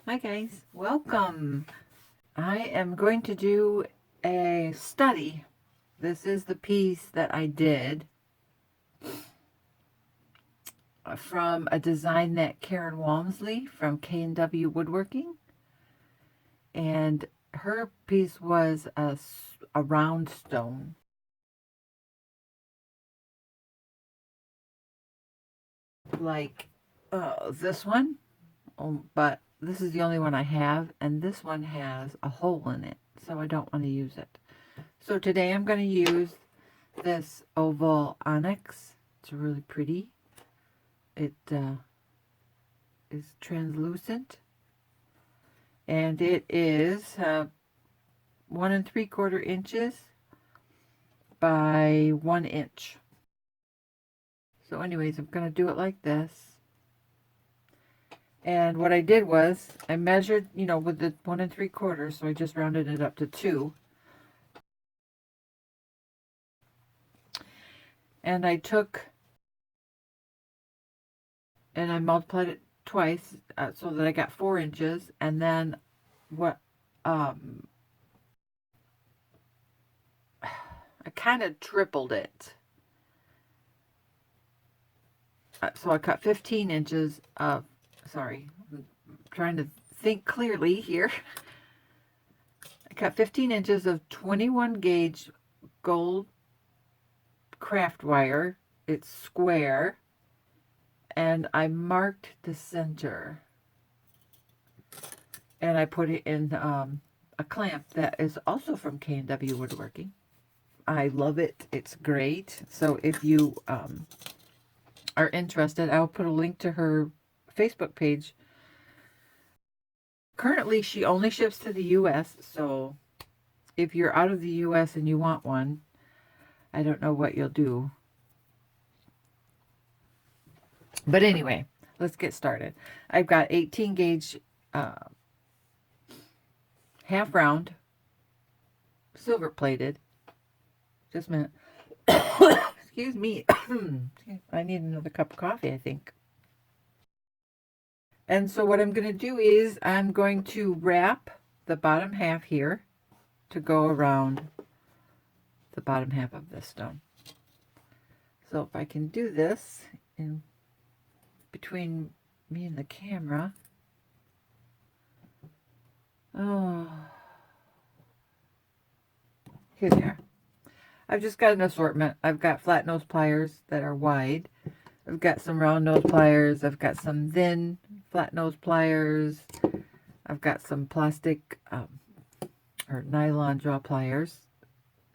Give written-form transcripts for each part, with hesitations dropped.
Hi guys, welcome. I am going to do a study. This is the piece that I did from a design that Karen Walmsley from K and W Woodworking, and her piece was a round stone. Like this one, but this is the only one I have, and this one has a hole in it, so I don't want to use it. So today I'm going to use this oval onyx. It's really pretty. It is translucent, and it is 1 3/4 inches by 1 inch. So anyways, I'm going to do it like this. And what I did was I measured, with the 1 3/4, so I just rounded it up to 2. And I took and I multiplied it twice so that I got 4 inches. And then what I kind of tripled it. So I cut 15 inches of, sorry, I'm trying to think clearly here. I cut 15 inches of 21 gauge gold craft wire. It's square. And I marked the center. And I put it in a clamp that is also from K and W Woodworking. I love it. It's great. So if you are interested, I'll put a link to her Facebook page. Currently, she only ships to the US, so if you're out of the US and you want one, I don't know what you'll do. But anyway, let's get started. I've got 18 gauge half round, silver plated. Just a minute. Excuse me. I need another cup of coffee, I think. And so what I'm going to do is I'm going to wrap the bottom half here to go around the bottom half of this stone. So if I can do this in between me and the camera. Oh, here they are. I've just got an assortment. I've got flat nose pliers that are wide. I've got some round nose pliers. I've got some thin flat nose pliers. I've got some plastic or nylon jaw pliers.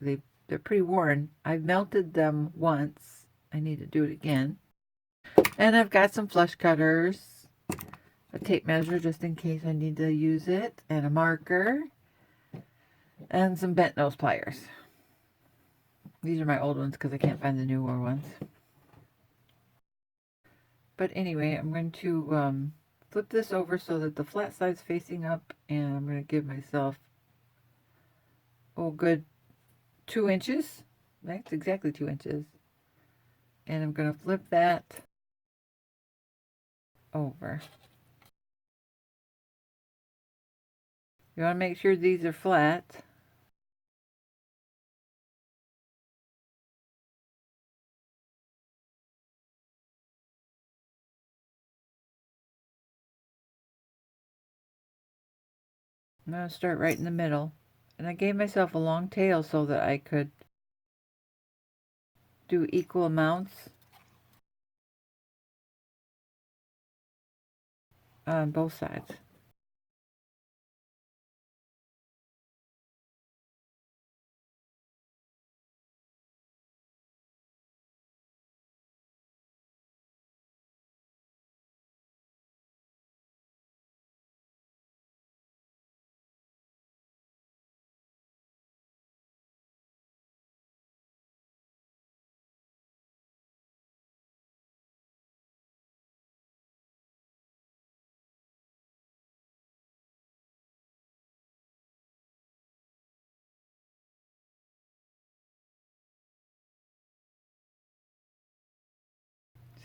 They're pretty worn. I've melted them once. I need to do it again. And I've got some flush cutters, a tape measure just in case I need to use it, and a marker, and some bent nose pliers. These are my old ones because I can't find the newer ones. But anyway, I'm going to flip this over so that the flat side's facing up, and I'm going to give myself, good 2 inches. That's exactly 2 inches. And I'm going to flip that over. You want to make sure these are flat. I'm going to start right in the middle. And I gave myself a long tail so that I could do equal amounts on both sides.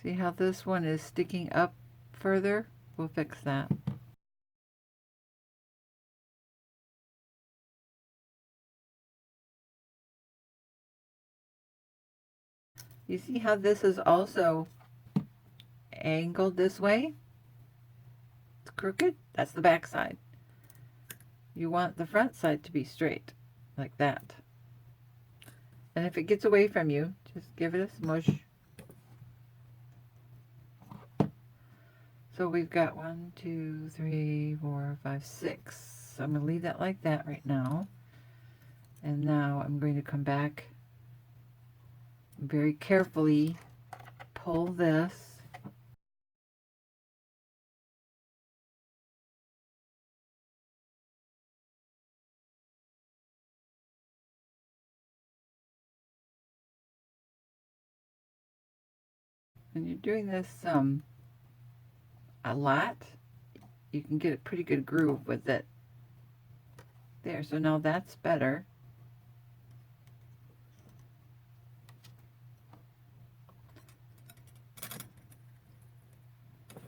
See how this one is sticking up further? We'll fix that. You see how this is also angled this way? It's crooked. That's the back side. You want the front side to be straight, like that. And if it gets away from you, just give it a smush. So we've got 1, 2, 3, 4, 5, 6. So I'm going to leave that like that right now. And now I'm going to come back very carefully, pull this. When you're doing this a lot, you can get a pretty good groove with it. There, so now that's better.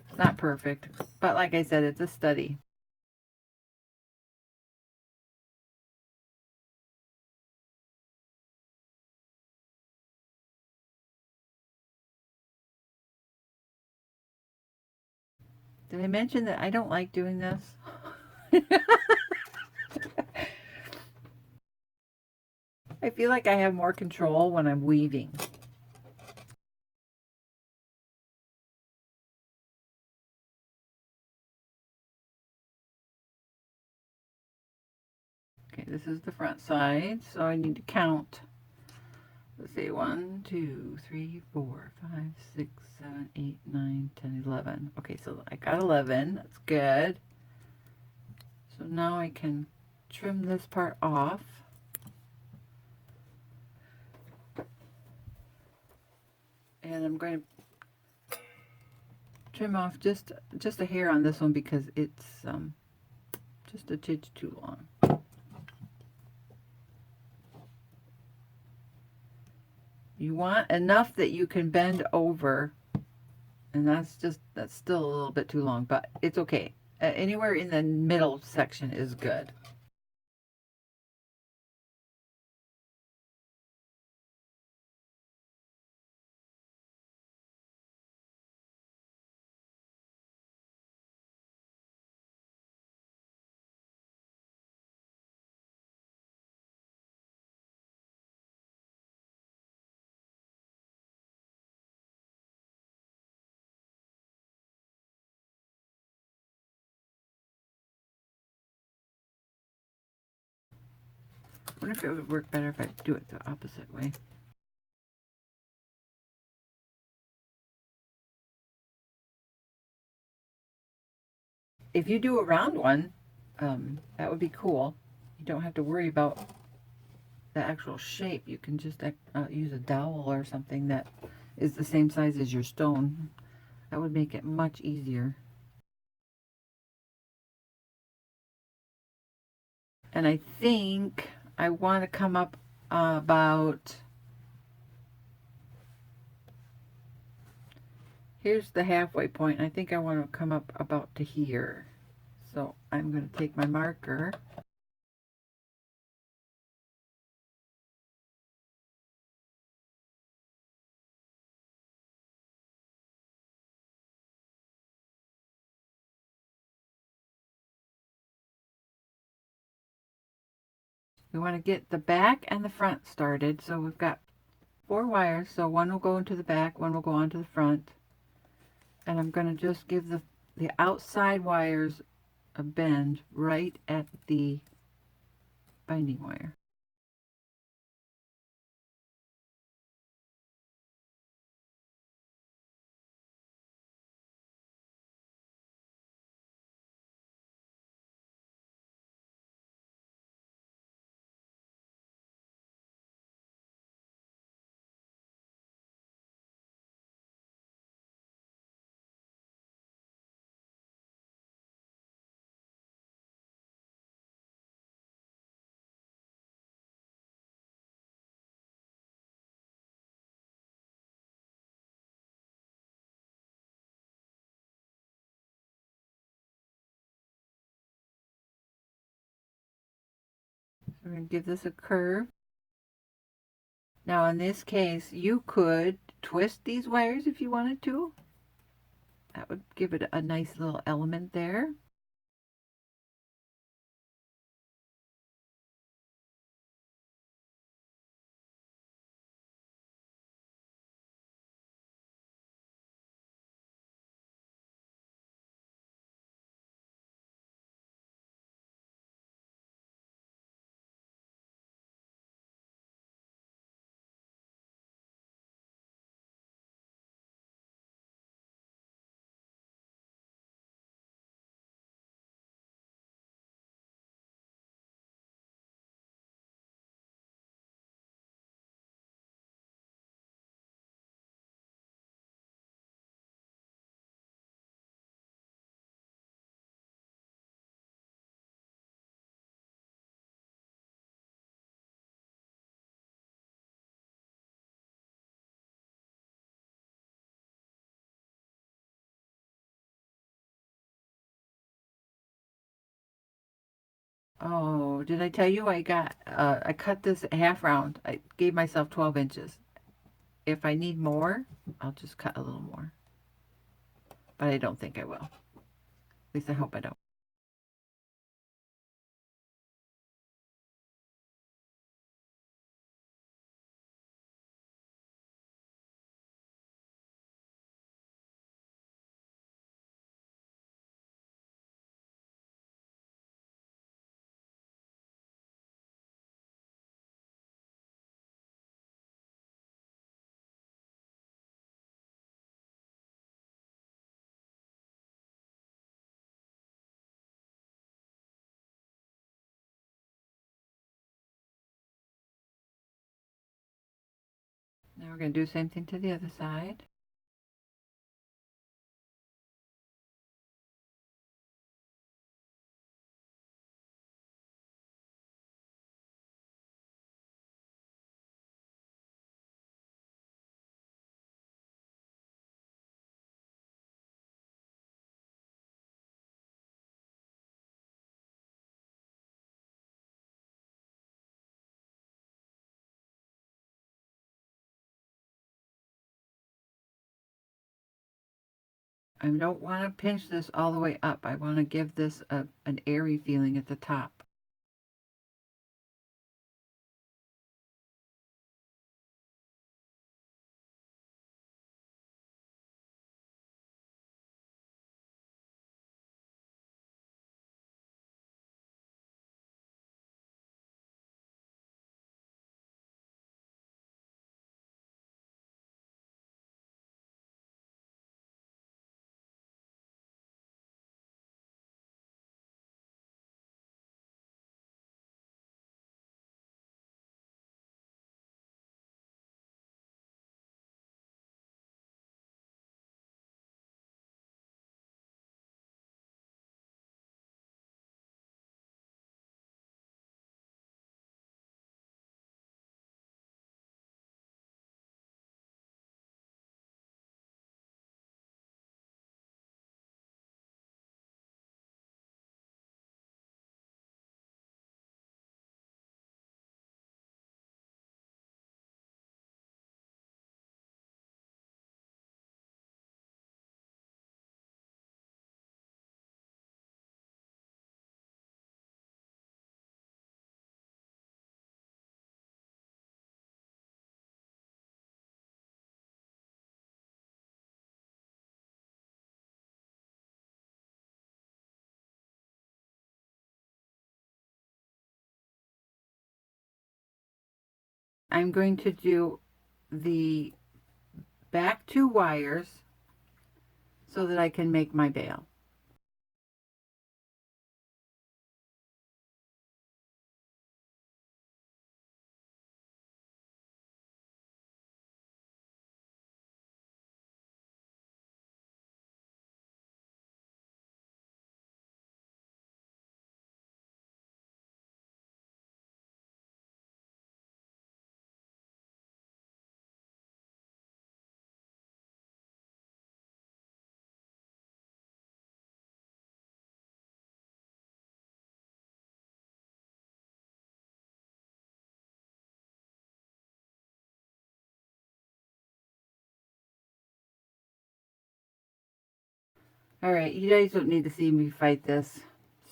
It's not perfect, but like I said, it's a study. Did I mention that I don't like doing this? I feel like I have more control when I'm weaving. Okay, this is the front side, so I need to count. Let's see, 1, 2, 3, 4, 5, 6, 7, 8, 9, 10, 11. Okay, so I got 11. That's good. So now I can trim this part off. And I'm going to trim off just a hair on this one because it's just a tidge too long. You want enough that you can bend over, and that's still a little bit too long, but it's okay. Anywhere in the middle section is good. I wonder if it would work better if I do it the opposite way. If you do a round one, that would be cool. You don't have to worry about the actual shape. You can just use a dowel or something that is the same size as your stone. That would make it much easier. And I think I want to come up about, here's the halfway point. I think I want to come up about to here. So I'm going to take my marker. We want to get the back and the front started. So we've got 4 wires. So one will go into the back, one will go onto the front. And I'm going to just give the outside wires a bend right at the binding wire. So we're going to give this a curve. Now in this case, you could twist these wires if you wanted to. That would give it a nice little element there. Oh, did I tell you I cut this half round. I gave myself 12 inches. If I need more, I'll just cut a little more. But I don't think I will. At least I hope I don't. Now we're going to do the same thing to the other side. I don't want to pinch this all the way up. I want to give this an airy feeling at the top. I'm going to do the back two wires so that I can make my bail. All right, you guys don't need to see me fight this.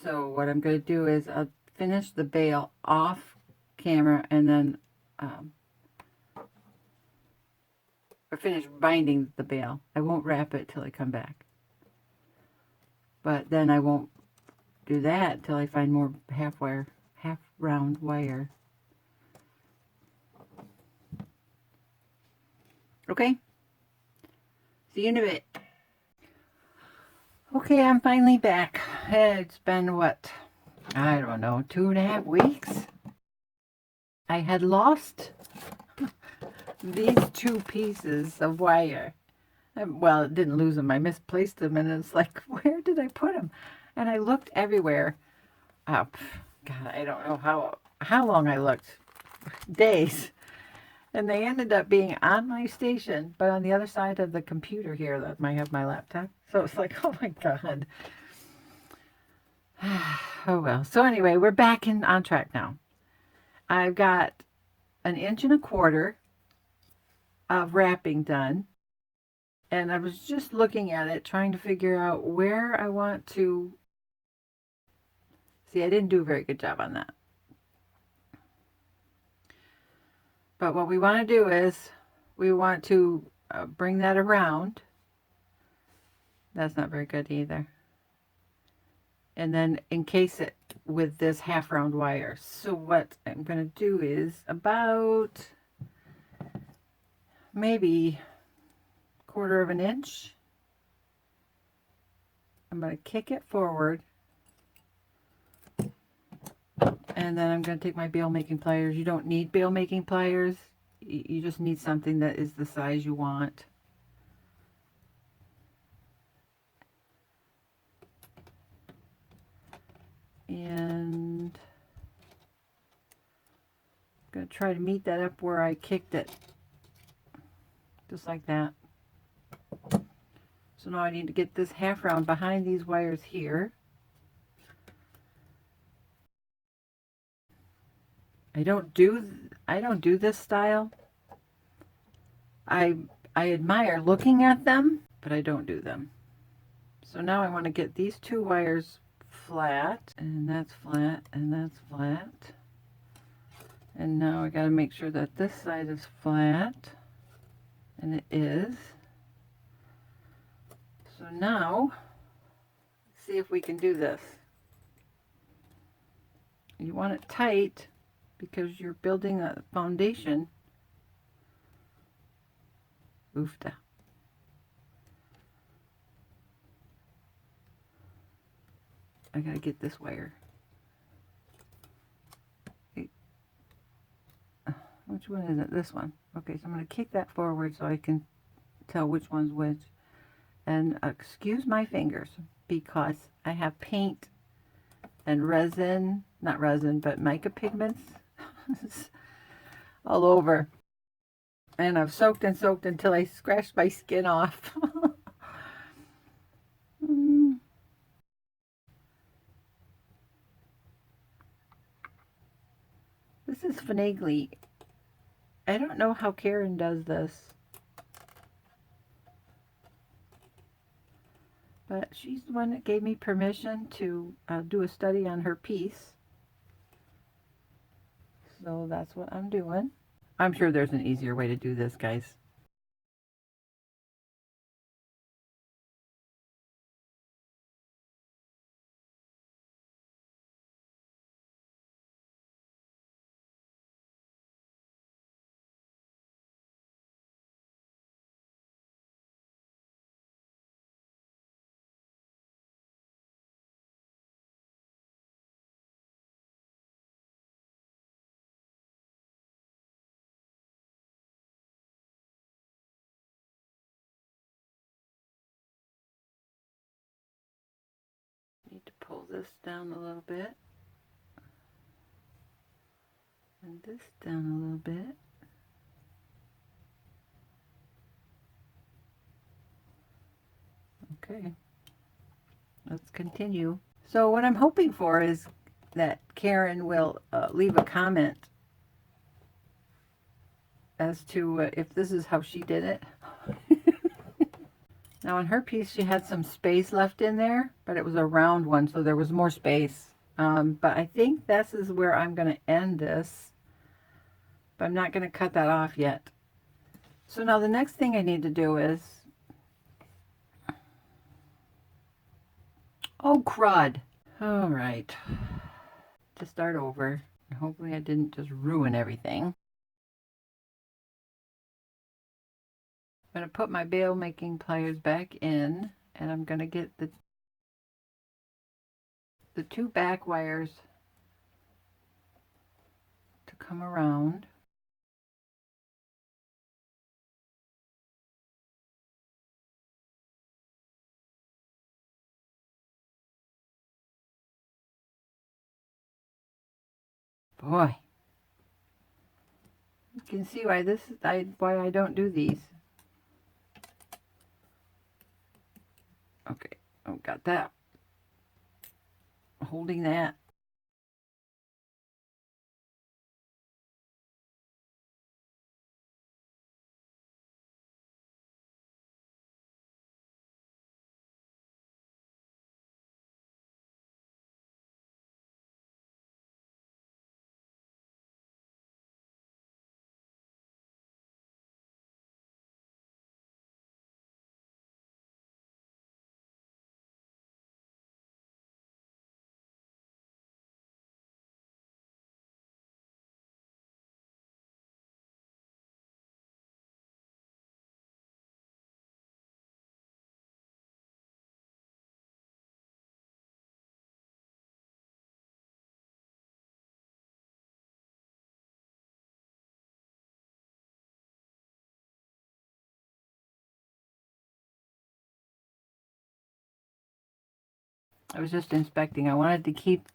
So what I'm going to do is I'll finish the bail off camera and then or finish binding the bail. I won't wrap it till I come back. But then I won't do that till I find more half round wire. Okay? See you in a bit. Okay, I'm finally back. It's been what? I don't know, 2.5 weeks? I had lost these 2 pieces of wire. Well, it didn't lose them. I misplaced them, and it's like, where did I put them? And I looked everywhere. Oh, God, I don't know how long I looked. Days. And they ended up being on my station, but on the other side of the computer here that might have my laptop. So it's like, oh my God. Oh well. So anyway, we're back on track now. I've got 1.25 inches of wrapping done. And I was just looking at it, trying to figure out where I want to. See, I didn't do a very good job on that. But what we want to do is we want to bring that around. That's not very good either. And then encase it with this half round wire. So what I'm going to do is about maybe 1/4 inch. I'm going to kick it forward. And then I'm going to take my bail making pliers. You don't need bail making pliers. You just need something that is the size you want. And I'm going to try to meet that up where I kicked it. Just like that. So now I need to get this half round behind these wires here. I don't do this style. I admire looking at them, but I don't do them. So now I want to get these 2 wires flat, and that's flat, and that's flat. And now I got to make sure that this side is flat, and it is. So now, let's see if we can do this. You want it tight because you're building a foundation. Oofta. I gotta get this wire. Which one is it? This one. Okay, so I'm gonna kick that forward so I can tell which one's which. And excuse my fingers because I have paint and resin, not resin, but mica pigments all over. And I've soaked and soaked until I scratched my skin off. This is finagly. I don't know how Karen does this. But she's the one that gave me permission to do a study on her piece. So that's what I'm doing. I'm sure there's an easier way to do this, guys. Need to pull this down a little bit. And this down a little bit. Okay. Let's continue. So what I'm hoping for is that Karen will leave a comment as to if this is how she did it. Now on her piece, she had some space left in there, but it was a round one, so there was more space. But I think this is where I'm going to end this, but I'm not going to cut that off yet. So now the next thing I need to do is, oh crud. All right, to start over. Hopefully I didn't just ruin everything. I'm going to put my bail making pliers back in, and I'm going to get the two back wires to come around. Boy, you can see why why I don't do these. Okay, oh, got that. Holding that. I was just inspecting. I wanted to keep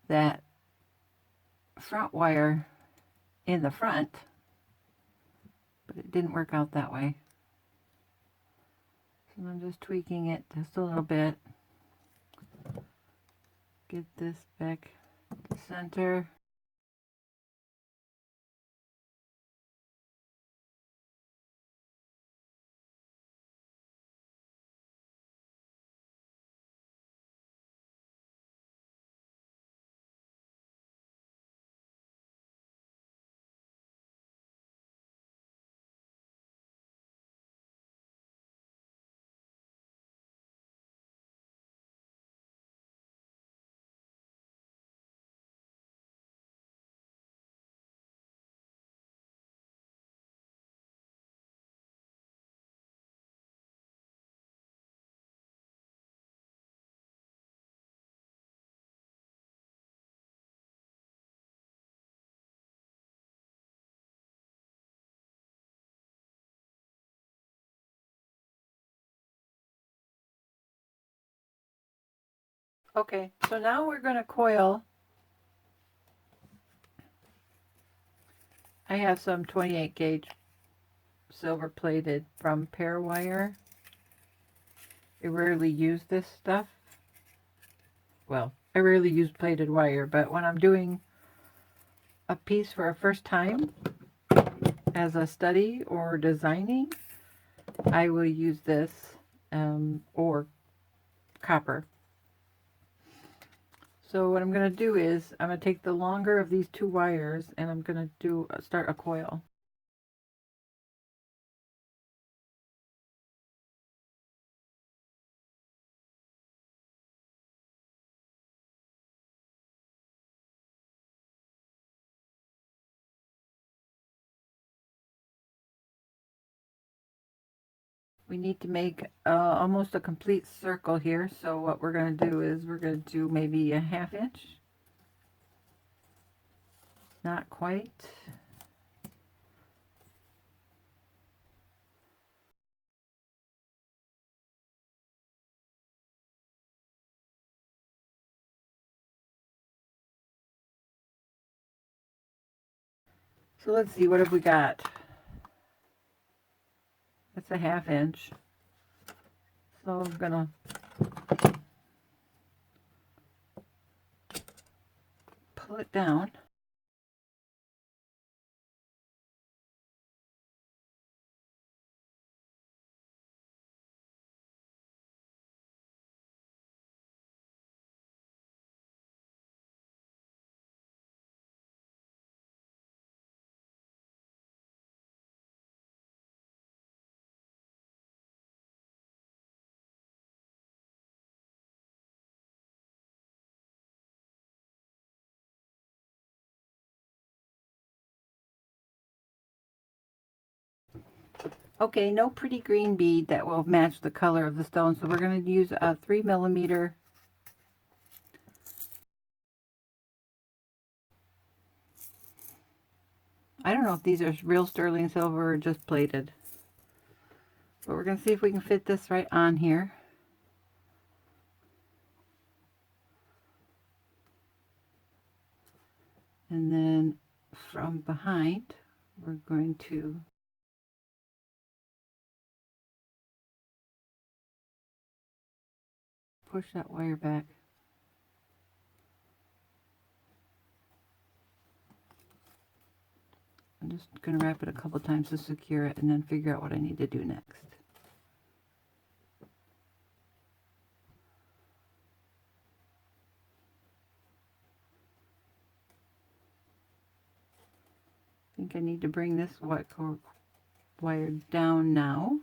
that front wire in the front, but it didn't work out that way. So I'm just tweaking it just a little bit. Get this back to center. Okay, so now we're going to coil. I have some 28 gauge silver plated from Pair Wire. I rarely use this stuff. Well, I rarely use plated wire, but when I'm doing a piece for a first time as a study or designing, I will use this or copper. So what I'm going to do is I'm going to take the longer of these two wires and I'm going to start a coil. We need to make almost a complete circle here. So what we're going to do is we're going to do maybe a 1/2 inch. Not quite. So let's see, what have we got? That's a 1/2 inch. So I'm going to pull it down. Okay, no pretty green bead that will match the color of the stone, so we're going to use a 3mm. I don't know if these are real sterling silver or just plated, but we're going to see if we can fit this right on here. And then from behind, we're going to push that wire back. I'm just going to wrap it a couple times to secure it and then figure out what I need to do next. I think I need to bring this white cord wire down now.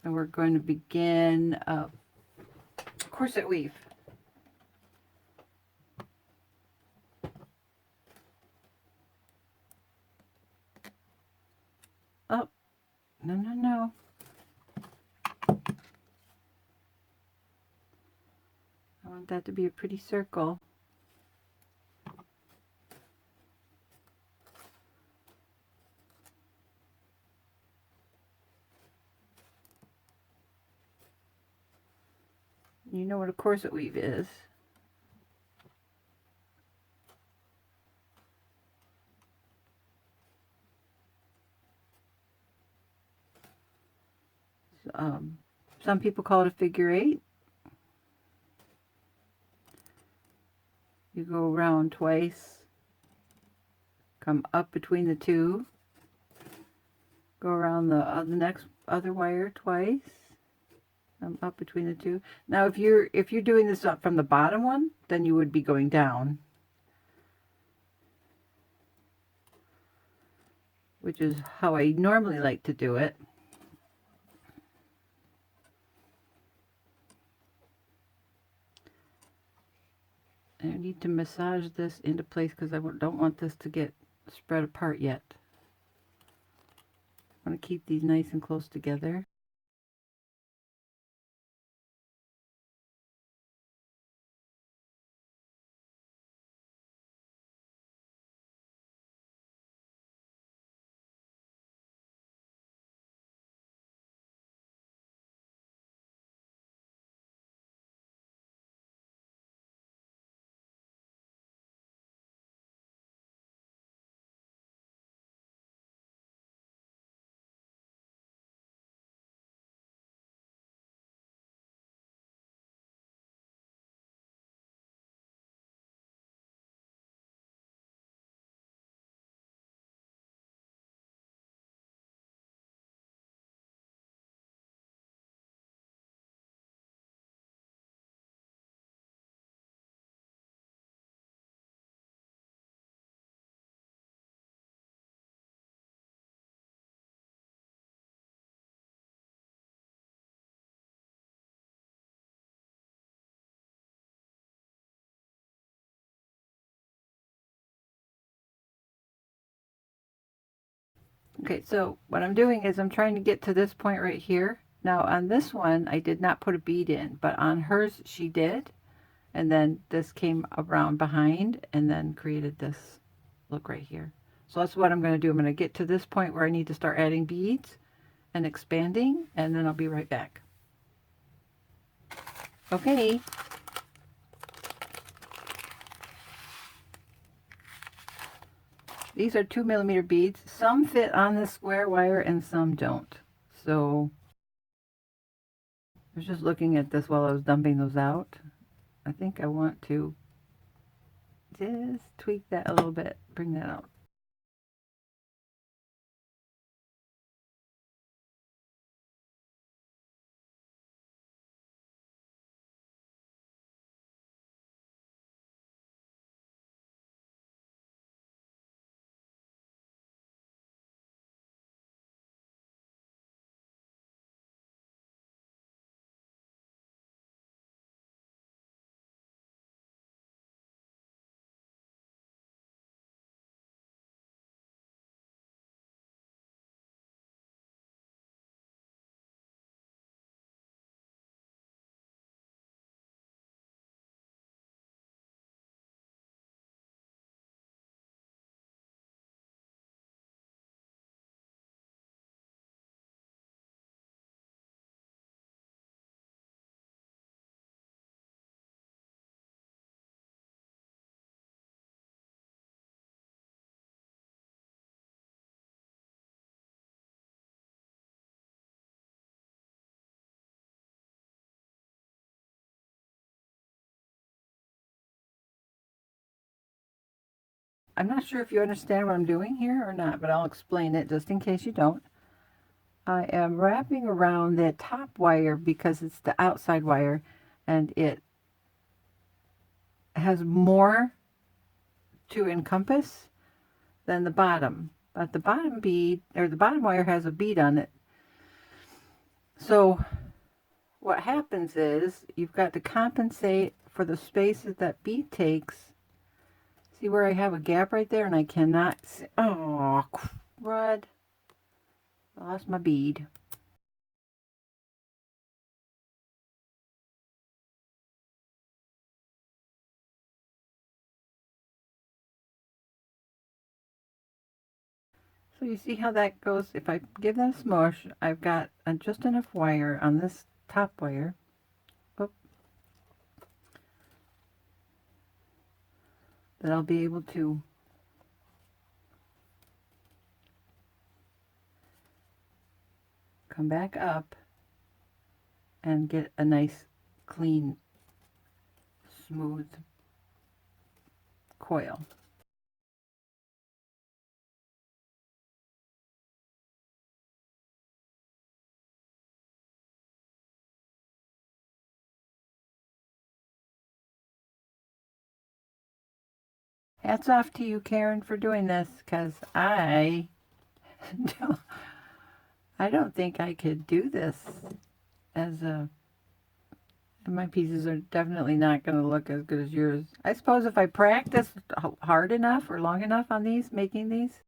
And we're going to begin a corset weave. Oh, no, no, no. I want that to be a pretty circle. You know what a corset weave is. Some people call it a figure eight. You go around twice, come up between the two, go around the next other wire twice, come up between the two. Now, if you're doing this up from the bottom one, then you would be going down, which is how I normally like to do it. I need to massage this into place because I don't want this to get spread apart yet. I want to keep these nice and close together. Okay, so what I'm doing is I'm trying to get to this point right here. Now on this one, I did not put a bead in, but on hers she did. And then this came around behind and then created this look right here. So that's what I'm going to do. I'm going to get to this point where I need to start adding beads and expanding, and then I'll be right back. Okay. These are 2mm beads. Some fit on the square wire and some don't. So I was just looking at this while I was dumping those out. I think I want to just tweak that a little bit, bring that out. I'm not sure if you understand what I'm doing here or not, but I'll explain it just in case you don't. I am wrapping around the top wire because it's the outside wire and it has more to encompass than the bottom. But the bottom bead, or the bottom wire, has a bead on it. So what happens is you've got to compensate for the space that that bead takes. See where I have a gap right there and I cannot see. Oh, crud. I lost my bead. So you see how that goes? If I give that a smush, I've got just enough wire on this top wire. Oop, that I'll be able to come back up and get a nice, clean, smooth coil. Hats off to you, Karen, for doing this, because I don't think I could do this as a. My pieces are definitely not going to look as good as yours. I suppose if I practice hard enough or long enough on these, making these.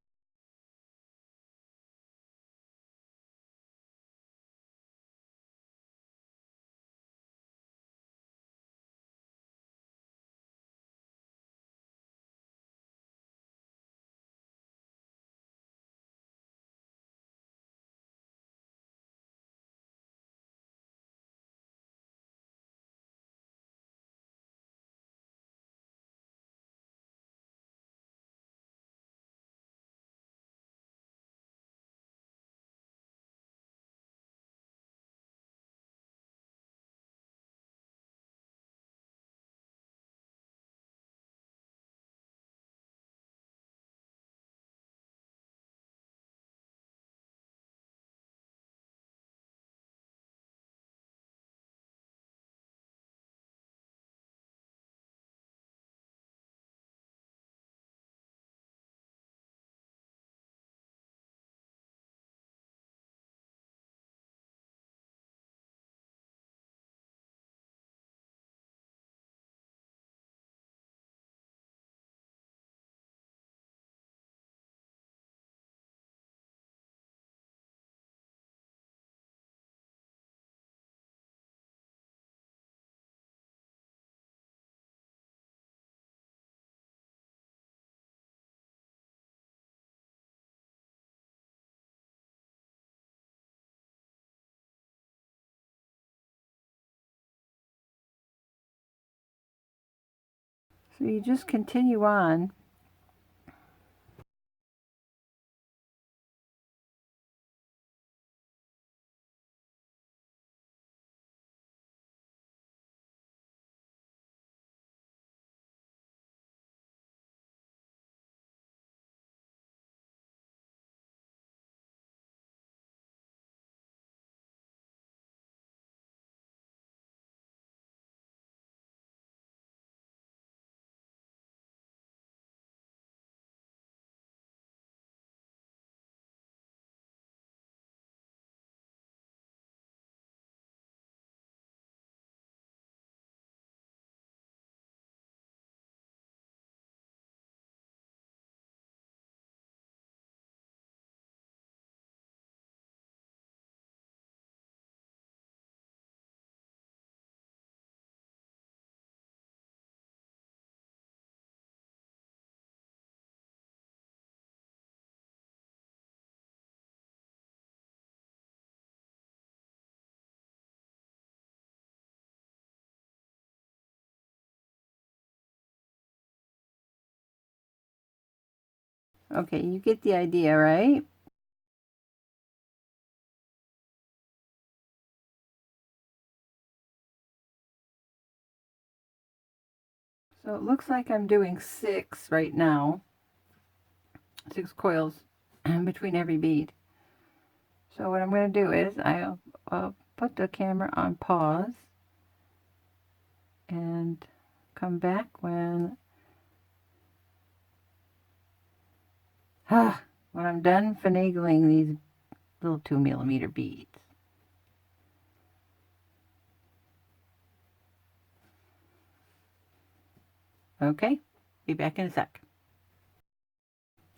So you just continue on. Okay, you get the idea, right? So it looks like I'm doing 6 right now. 6 coils between every bead. So what I'm going to do is I'll put the camera on pause and come back when when I'm done finagling these little 2mm beads. Okay, be back in a sec.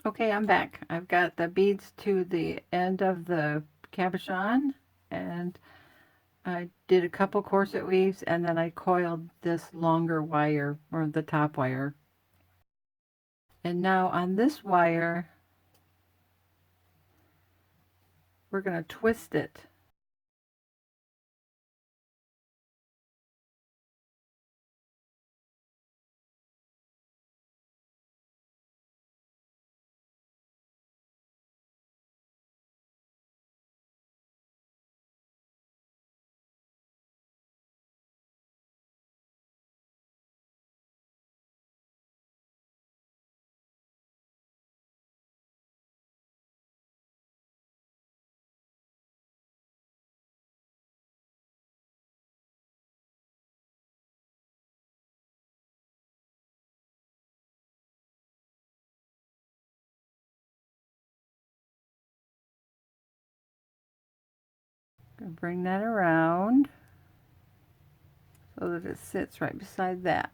Okay, I'm back. I've got the beads to the end of the cabochon, and I did a couple corset weaves, and then I coiled this longer wire, or the top wire. And now on this wire, we're going to twist it. Bring that around so that it sits right beside that.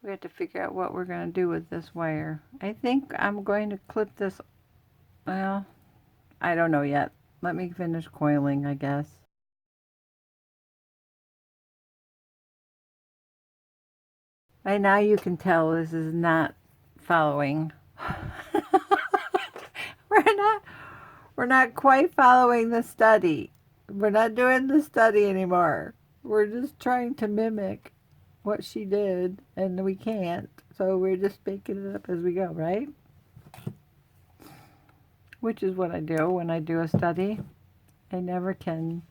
We have to figure out what we're going to do with this wire. I think I'm going to clip this, well, I don't know yet. Let me finish coiling, I guess. By now you can tell this is not following. we're not quite following the study. We're not doing the study anymore. We're just trying to mimic what she did, and we can't. So we're just making it up as we go, right? Which is what I do when I do a study. I never can.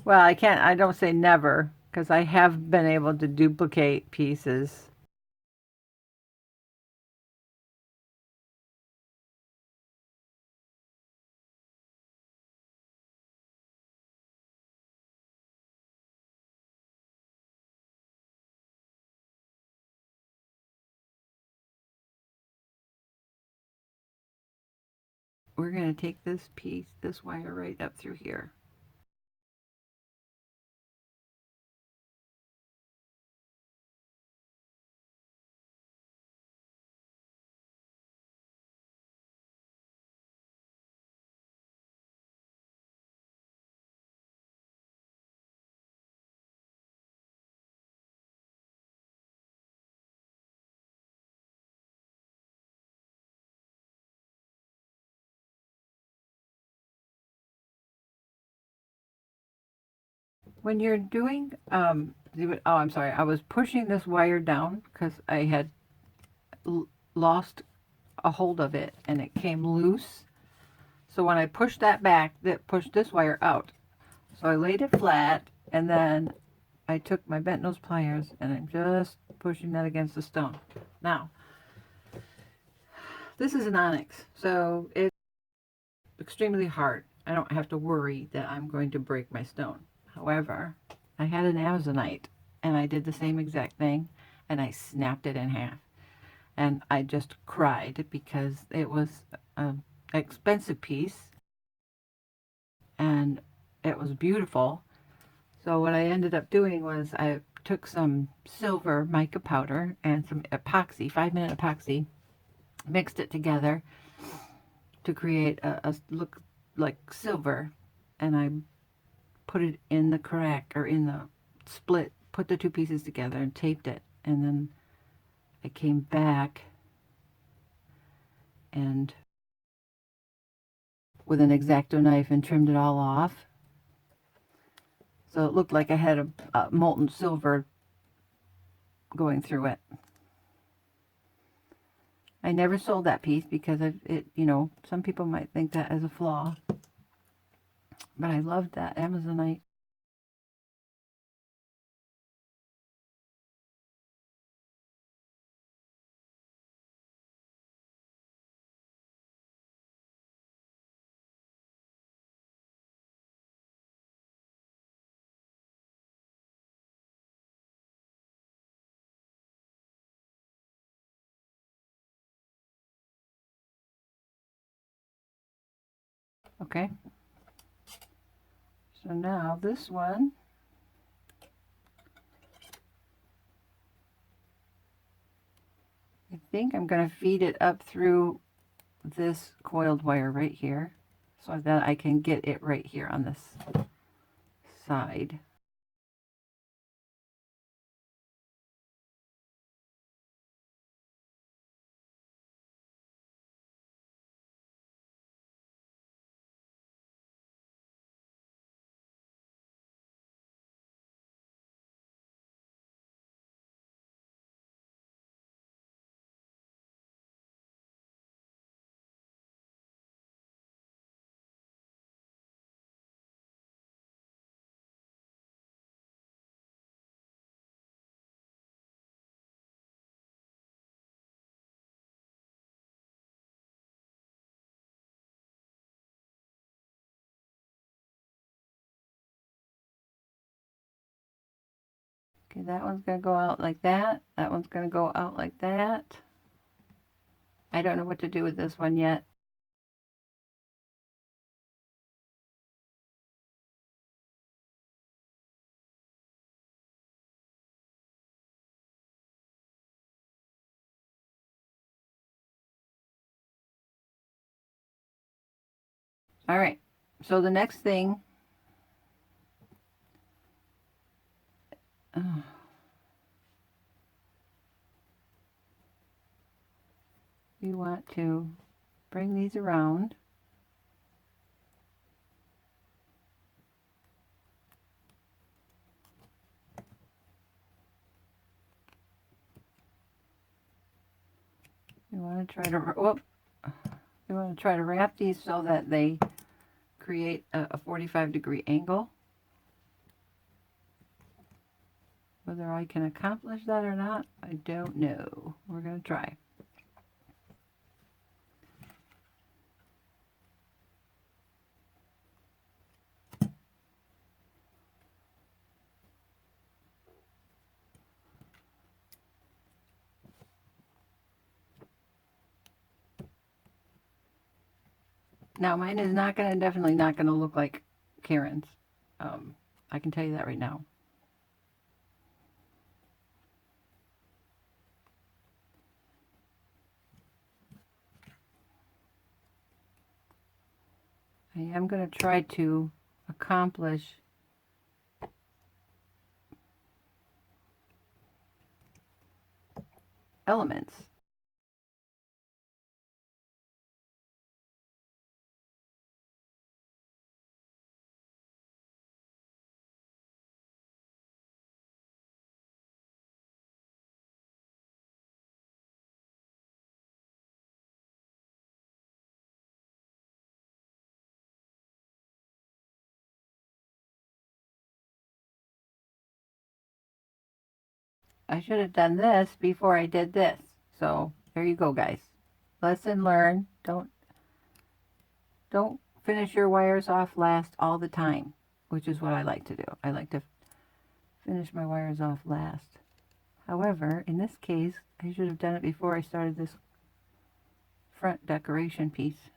Well, I don't say never, because I have been able to duplicate pieces. We're going to take this piece, this wire right up through here. When you're doing, oh, I'm sorry, I was pushing this wire down because I had lost a hold of it and it came loose. So when I pushed that back, that pushed this wire out. So I laid it flat, and then I took my bent nose pliers and I'm just pushing that against the stone. Now, this is an onyx, so it's extremely hard. I don't have to worry that I'm going to break my stone. However, I had an Amazonite and I did the same exact thing and I snapped it in half. And I just cried because it was an expensive piece and it was beautiful. So what I ended up doing was I took some silver mica powder and some epoxy, 5-minute epoxy, mixed it together to create a look like silver, and I put it in the crack, or in the split, put the two pieces together and taped it, and then I came back and with an X-Acto knife and trimmed it all off. So it looked like I had a molten silver going through it. I never sold that piece because you know, some people might think that as a flaw. But I loved that Amazonite. Okay. So now this one, I think I'm going to feed it up through this coiled wire right here so that I can get it right here on this side. Okay, that one's going to go out like that. That one's going to go out like that. I don't know what to do with this one yet. All right, so the next thing, we want to bring these around. We want to try to, we want to try to wrap these so that they create a 45-degree angle. Whether I can accomplish that or not, I don't know. We're going to try. Now mine is not going to, definitely not going to look like Karen's. I can tell you that right now. I am going to try to accomplish elements. I should have done this before I did this. So there you go, guys. Lesson learned. Don't finish your wires off last all the time, which is what I like to do. I like to finish my wires off last. However, in this case, I should have done it before I started this front decoration piece.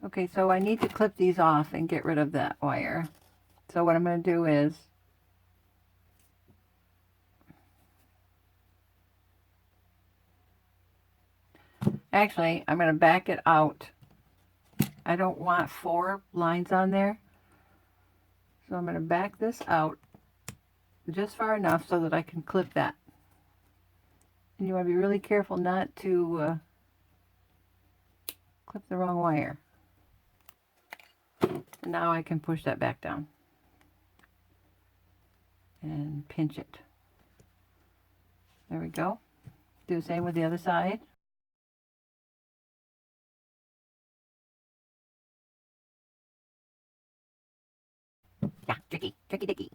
Okay, so I need to clip these off and get rid of that wire. So what I'm going to do is actually, I'm going to back it out. I don't want 4 lines on there. So I'm going to back this out just far enough so that I can clip that. And you want to be really careful not to clip the wrong wire. And now I can push that back down. and pinch it. There we go. Do the same with the other side. Yeah, tricky, tricky, tricky.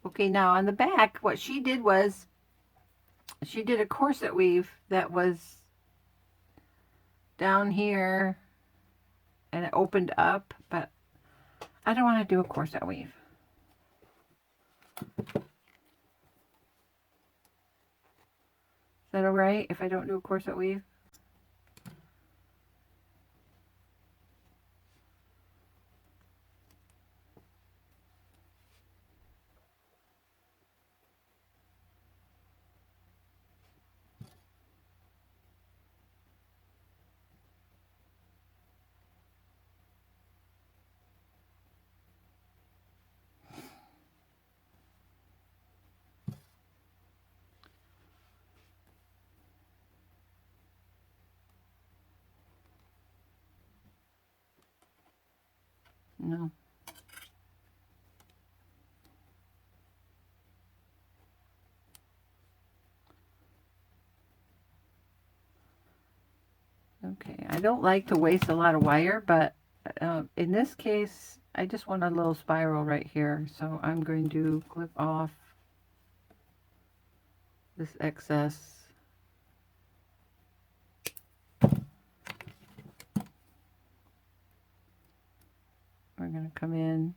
Okay, now on the back, what she did was, she did a corset weave that was down here and it opened up, but I don't want to do a corset weave. Is that all right if I don't do a corset weave? No. Okay, I don't like to waste a lot of wire, but in this case, I just want a little spiral right here. So I'm going to clip off this excess. We're going to come in.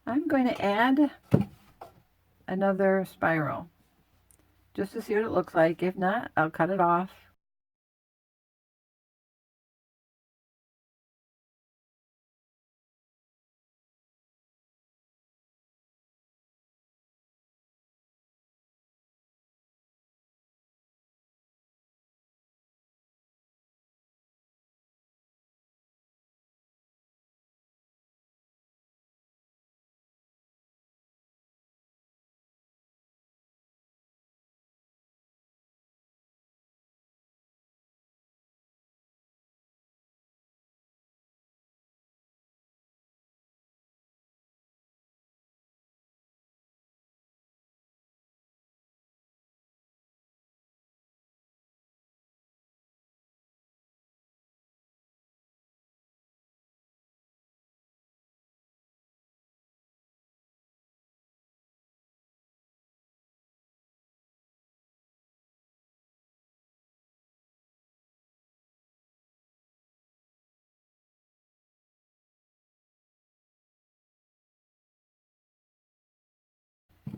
I'm going to add another spiral just to see what it looks like. If not, I'll cut it off.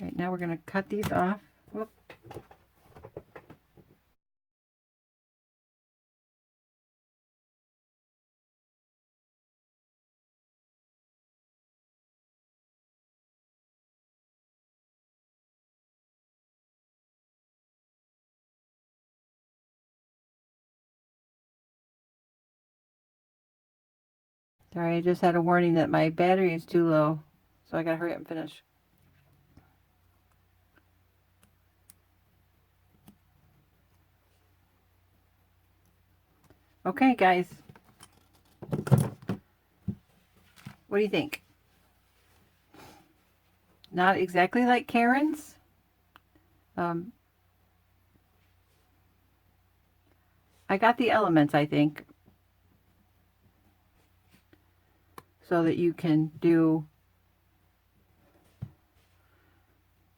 Right, now we're going to cut these off. Whoop. Sorry, I just had a warning that my battery is too low, so I gotta hurry up and finish. Okay, guys. What do you think? Not exactly like Karen's. I got the elements, I think, so that you can do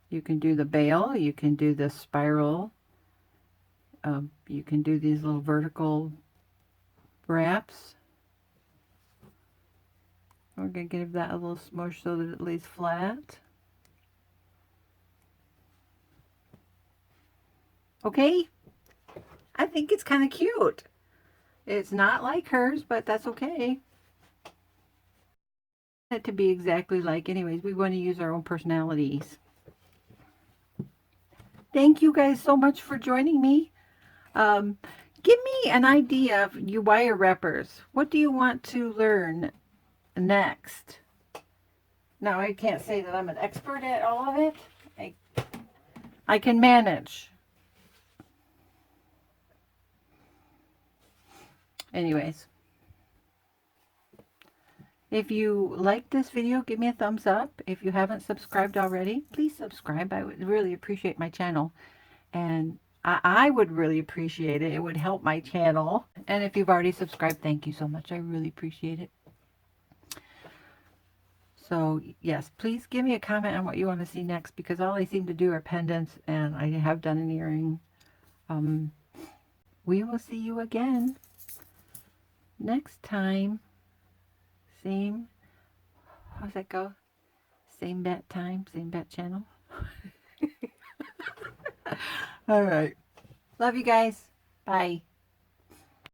the bail, you can do the spiral, you can do these little vertical wraps. We're going to give that a little smush so that it lays flat. Okay, think it's kind of cute. It's not like hers, but that's okay. It to be exactly like, anyways, we want to use our own personalities. Thank you guys so much for joining me. Give me an idea of your wire wrappers. What do you want to learn next? Now, I can't say that I'm an expert at all of it. I can manage. Anyways, if you like this video, give me a thumbs up. If you haven't subscribed already, please subscribe. I would really appreciate my channel. And I would really appreciate it. It would help my channel. And if you've already subscribed, thank you so much. I really appreciate it. So, yes, please give me a comment on what you want to see next, because all I seem to do are pendants, and I have done an earring. We will see you again next time. Same, how's that go? Same bat time, same bat channel. All right. Love you guys. Bye.